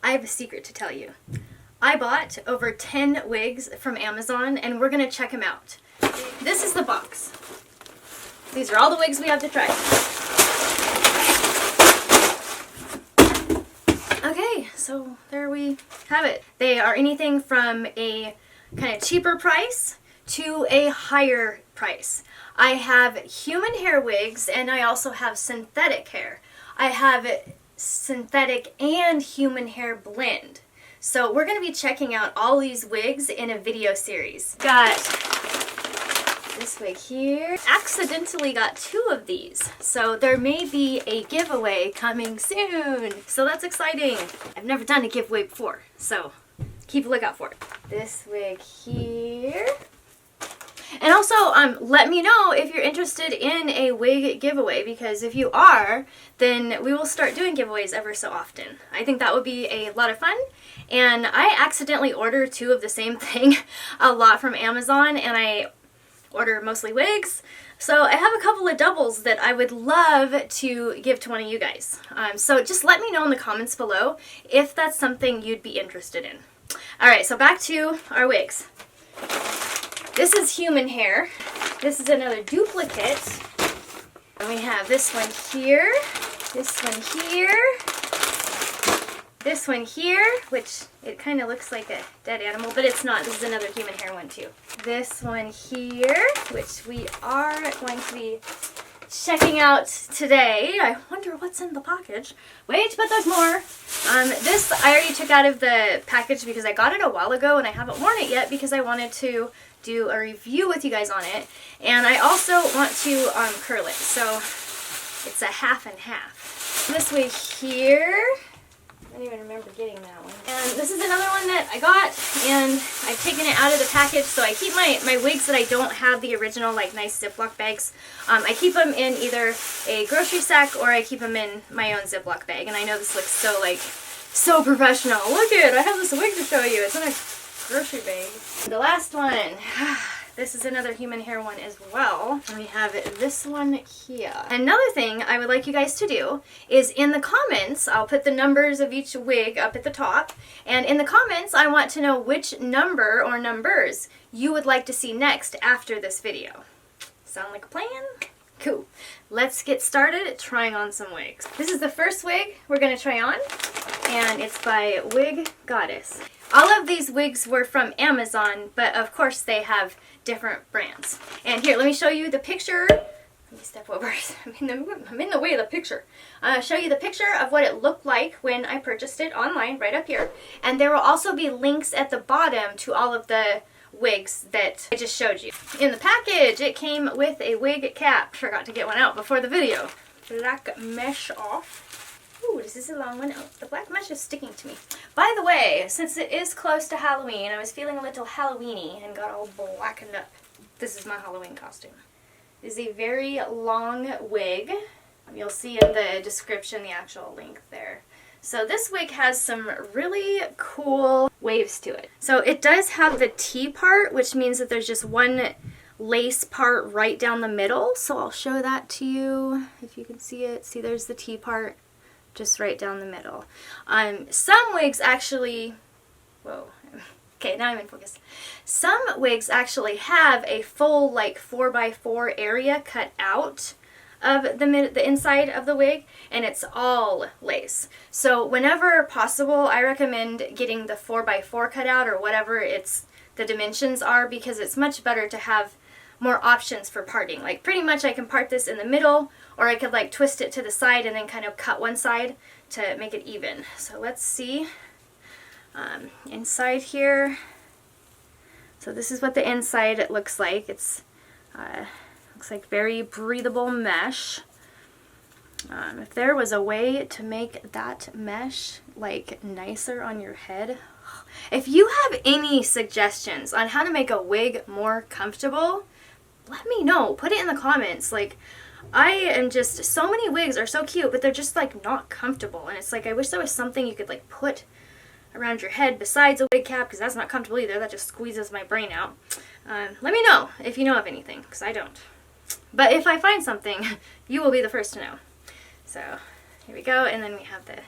I have a secret to tell you. I bought over 10 wigs from Amazon and we're gonna check them out. This is the box. These are all the wigs we have to try. Okay, so there we have it. They are anything from a kind of cheaper price to a higher price. I have human hair wigs and I also have synthetic hair. I have synthetic and human hair blend. So we're going to be checking out all these wigs in a video series. Got this wig here. Accidentally got 2 of these. So there may be a giveaway coming soon. So that's exciting. I've never done a giveaway before, so keep a lookout for it. This wig here. And also, let me know if you're interested in a wig giveaway, because if you are, then we will start doing giveaways ever so often. I think that would be a lot of fun. And I accidentally order 2 of the same thing a lot from Amazon, and I order mostly wigs. So I have a couple of doubles that I would love to give to one of you guys. So just let me know in the comments below if that's something you'd be interested in. Alright, so back to our wigs. This is human hair. This is another duplicate. And we have this one here, this one here, this one here, which it kind of looks like a dead animal, but it's not. This is another human hair one too. This one here, which we are going to be checking out today. I wonder what's in the package. Wait, but there's more. This I already took out of the package because I got it a while ago and I haven't worn it yet because I wanted to do a review with you guys on it, and I also want to curl it, so it's a half and half. This way here, I don't even remember getting that one. And this is another one that I got, and I've taken it out of the package, so I keep my wigs that I don't have the original like nice Ziploc bags. I keep them in either a grocery sack or I keep them in my own Ziploc bag, and I know this looks so professional. Look at it, I have this wig to show you. It's in a grocery bag. The last one. This is another human hair one as well. And we have this one here. Another thing I would like you guys to do is in the comments, I'll put the numbers of each wig up at the top, and in the comments I want to know which number or numbers you would like to see next after this video. Sound like a plan? Cool. Let's get started trying on some wigs. This is the first wig we're going to try on, and it's by Wig Goddess. All of these wigs were from Amazon, but of course they have different brands. And here, let me show you the picture. Let me step over. I'm in the way of the picture. I'll show you the picture of what it looked like when I purchased it online, right up here. And there will also be links at the bottom to all of the wigs that I just showed you. In the package, it came with a wig cap. Forgot to get one out before the video. Black mesh off. Ooh, this is a long one. Oh, the black mesh is sticking to me. By the way, since it is close to Halloween, I was feeling a little Halloween-y and got all blackened up. This is my Halloween costume. It is a very long wig. You'll see in the description the actual link there. So this wig has some really cool waves to it. So it does have the T part, which means that there's just one lace part right down the middle. So I'll show that to you if you can see it. See, there's the T part just right down the middle. Some wigs actually, whoa, okay, now I'm in focus. Some wigs actually have a full like 4x4 area cut out of the inside of the wig, and it's all lace. So whenever possible, I recommend getting the 4x4 cut out or whatever the dimensions are, because it's much better to have more options for parting. Like pretty much I can part this in the middle, or I could like twist it to the side and then kind of cut one side to make it even. So let's see inside here. So this is what the inside looks like. It's looks like very breathable mesh. If there was a way to make that mesh like nicer on your head. If you have any suggestions on how to make a wig more comfortable, let me know. Put it in the comments. Like, I am just, so many wigs are so cute, but they're just like not comfortable. And it's like, I wish there was something you could like put around your head besides a wig cap, because that's not comfortable either. That just squeezes my brain out. Let me know if you know of anything, because I don't. But if I find something, you will be the first to know. So here we go, and then we have the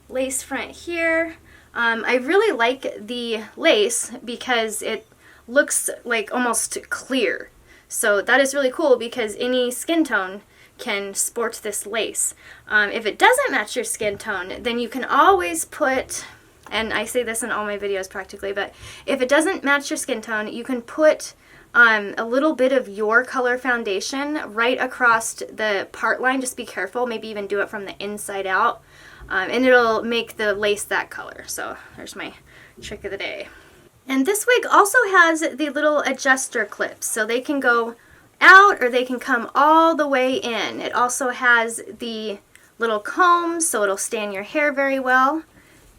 lace front here. I really like the lace because it looks like almost clear. So that is really cool because any skin tone can sport this lace. If it doesn't match your skin tone, then you can always put, and I say this in all my videos practically, but if it doesn't match your skin tone, you can put a little bit of your color foundation right across the part line. Just be careful, maybe even do it from the inside out, and it'll make the lace that color. So there's my trick of the day. And this wig also has the little adjuster clips, so they can go out or they can come all the way in. It also has the little combs, so it'll stay in your hair very well.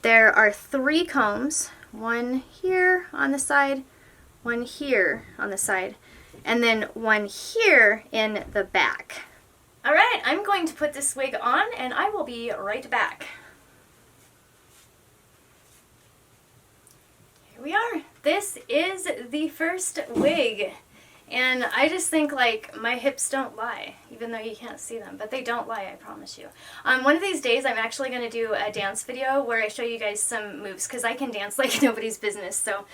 There are 3 combs, one here on the side, one here on the side, and then one here in the back. Alright, I'm going to put this wig on and I will be right back. Here we are. This is the first wig. And I just think, like, my hips don't lie, even though you can't see them, but they don't lie, I promise you. One of these days I'm actually going to do a dance video where I show you guys some moves, because I can dance like nobody's business, so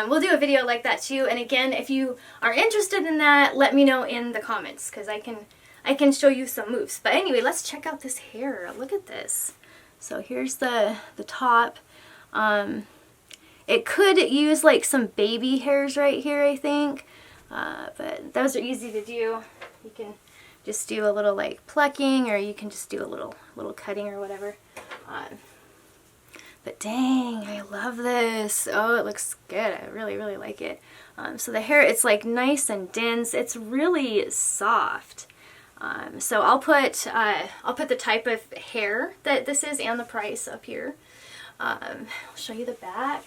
we'll do a video like that too. And again, if you are interested in that, let me know in the comments, because I can show you some moves. But anyway, let's check out this hair. Look at this. So here's the top. It could use like some baby hairs right here, I think. But those are easy to do. You can just do a little like plucking, or you can just do a little cutting or whatever. But dang, I love this. Oh, it looks good. I really, really like it. So the hair, it's like nice and dense. It's really soft. So I'll put the type of hair that this is and the price up here. I'll show you the back.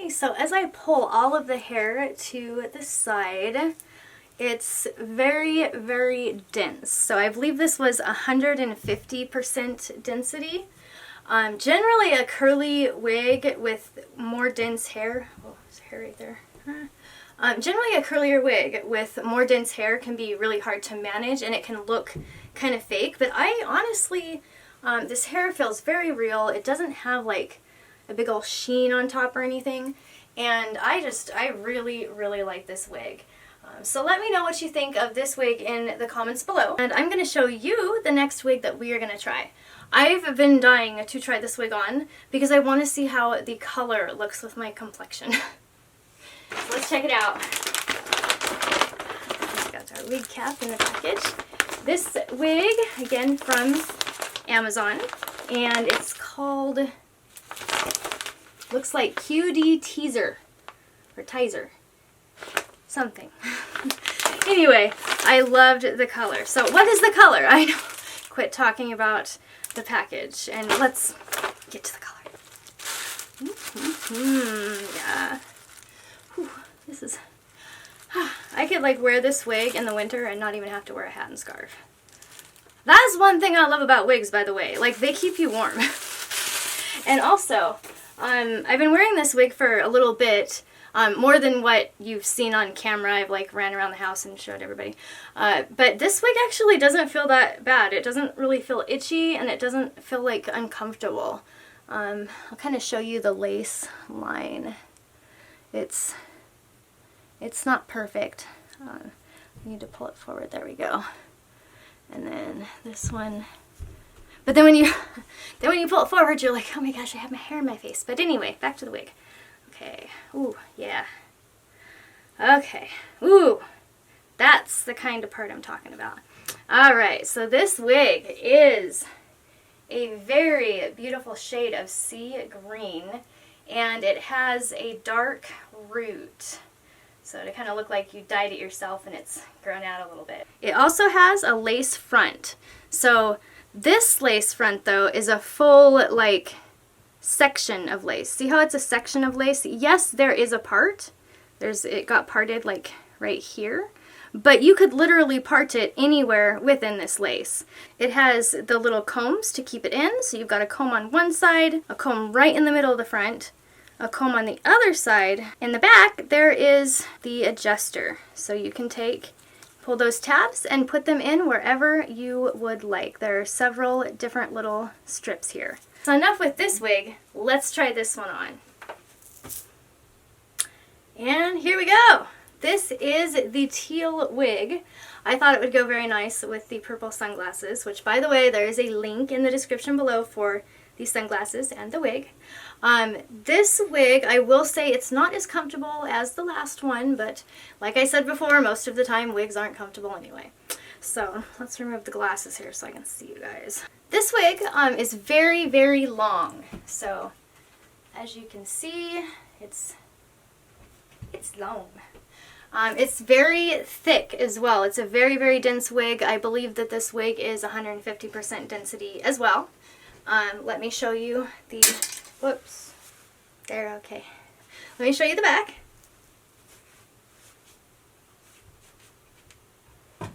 So as I pull all of the hair to the side, it's very, very dense. So I believe this was 150% density. Generally a curly wig with more dense hair, oh, there's hair right there. Generally a curlier wig with more dense hair can be really hard to manage, and it can look kind of fake, but I honestly, this hair feels very real. It doesn't have like a big old sheen on top or anything, and I really, really like this wig. So let me know what you think of this wig in the comments below, and I'm going to show you the next wig that we are going to try. I've been dying to try this wig on because I want to see how the color looks with my complexion. So let's check it out. We've got our wig cap in the package. This wig, again from Amazon, and it's called, looks like QD Teaser, or Tizer, something. Anyway, I loved the color. So what is the color? I know. Quit talking about the package and let's get to the color. Yeah. Whew, this is, I could like wear this wig in the winter and not even have to wear a hat and scarf. That's one thing I love about wigs, by the way. Like, they keep you warm. And also, I've been wearing this wig for a little bit, more than what you've seen on camera. I've like ran around the house and showed everybody. But this wig actually doesn't feel that bad. It doesn't really feel itchy, and it doesn't feel like uncomfortable. I'll kind of show you the lace line. It's not perfect. I need to pull it forward. There we go. And then this one. But then when you pull it forward, you're like, oh my gosh, I have my hair in my face. But anyway, back to the wig. Okay. Ooh, yeah. Okay. Ooh, that's the kind of part I'm talking about. All right, so this wig is a very beautiful shade of sea green, and it has a dark root. So to kind of look like you dyed it yourself and it's grown out a little bit. It also has a lace front. So this lace front, though, is a full, like, section of lace. See how it's a section of lace? Yes, there is a part. It got parted, like, right here. But you could literally part it anywhere within this lace. It has the little combs to keep it in. So you've got a comb on one side, a comb right in the middle of the front, a comb on the other side. In the back, there is the adjuster. So you can pull those tabs and put them in wherever you would like. There are several different little strips here. So enough with this wig. Let's try this one on. And here we go. This is the teal wig. I thought it would go very nice with the purple sunglasses, which, by the way, there is a link in the description below for the sunglasses and the wig. This wig, I will say it's not as comfortable as the last one, but like I said before, most of the time wigs aren't comfortable anyway. So let's remove the glasses here so I can see you guys. This wig is very, very long. So as you can see, it's long. It's very thick as well. It's a very, very dense wig. I believe that this wig is 150% density as well. Let me show you the, whoops, there, okay. Let me show you the back.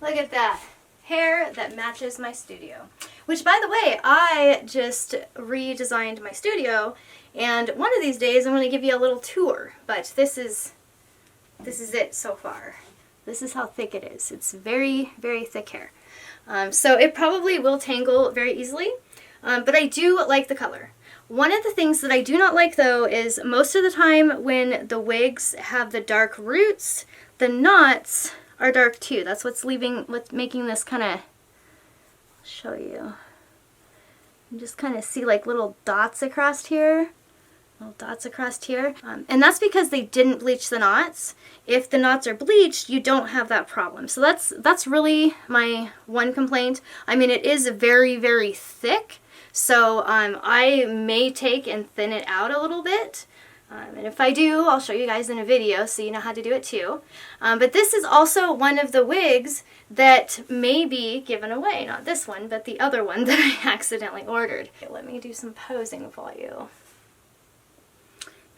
Look at that. Hair that matches my studio. Which, by the way, I just redesigned my studio, and one of these days I'm going to give you a little tour, but this is it so far. This is how thick it is. It's very, very thick hair. So it probably will tangle very easily, but I do like the color. One of the things that I do not like, though, is most of the time when the wigs have the dark roots, the knots are dark too. That's what's making this kind of, show you. You just kind of see like little dots across here. And that's because they didn't bleach the knots. If the knots are bleached, you don't have that problem. So that's really my one complaint. I mean, it is very, very thick, so I may take and thin it out a little bit. And if I do, I'll show you guys in a video so you know how to do it too. But this is also one of the wigs that may be given away. Not this one, but the other one that I accidentally ordered. Okay, let me do some posing for you.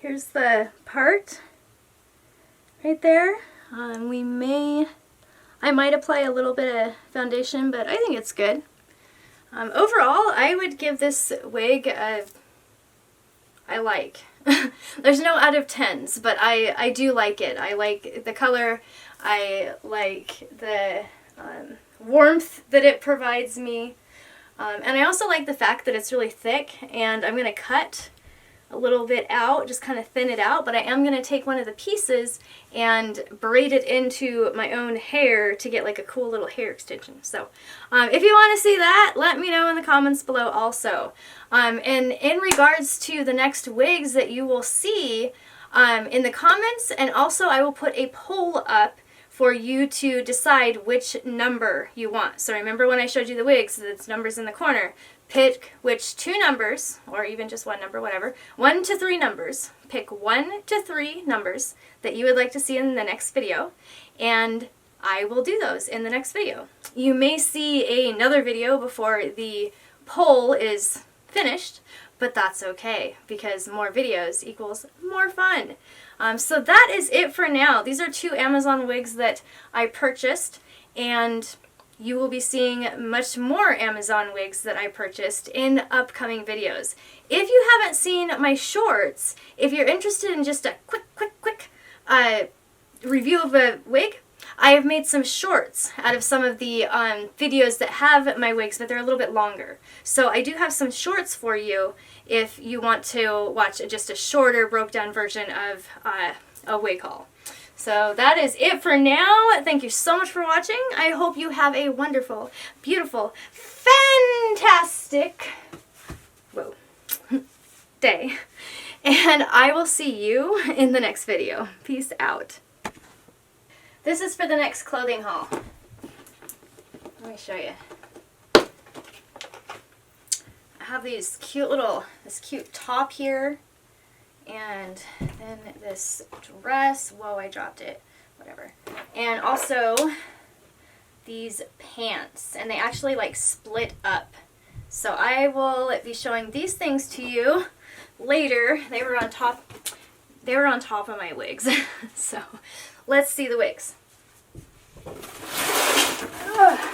Here's the part right there. I might apply a little bit of foundation, but I think it's good. Overall, I would give this wig I like. There's no out of 10s, but I do like it. I like the color. I like the warmth that it provides me. And I also like the fact that it's really thick, and I'm going to cut a little bit out, just kind of thin it out, but I am going to take one of the pieces and braid it into my own hair to get like a cool little hair extension. So if you want to see that, let me know in the comments below also. And in regards to the next wigs that you will see in the comments, and also I will put a poll up for you to decide which number you want. So remember when I showed you the wigs, it's numbers in the corner. Pick which 2 numbers, or even just 1 number, whatever, 1 to 3 numbers. Pick 1 to 3 numbers that you would like to see in the next video, and I will do those in the next video. You may see another video before the poll is finished, but that's okay, because more videos equals more fun. So that is it for now. These are 2 Amazon wigs that I purchased, and you will be seeing much more Amazon wigs that I purchased in upcoming videos. If you haven't seen my shorts, if you're interested in just a quick review of a wig, I have made some shorts out of some of the videos that have my wigs, but they're a little bit longer. So I do have some shorts for you if you want to watch just a shorter, broke down version of a wig haul. So that is it for now. Thank you so much for watching. I hope you have a wonderful, beautiful, fantastic day. And I will see you in the next video. Peace out. This is for the next clothing haul. Let me show you. I have this cute top here. And then this dress, whoa, I dropped it, whatever. And also these pants, and they actually like split up. So I will be showing these things to you later. They were on top of my wigs. So let's see the wigs. Ugh.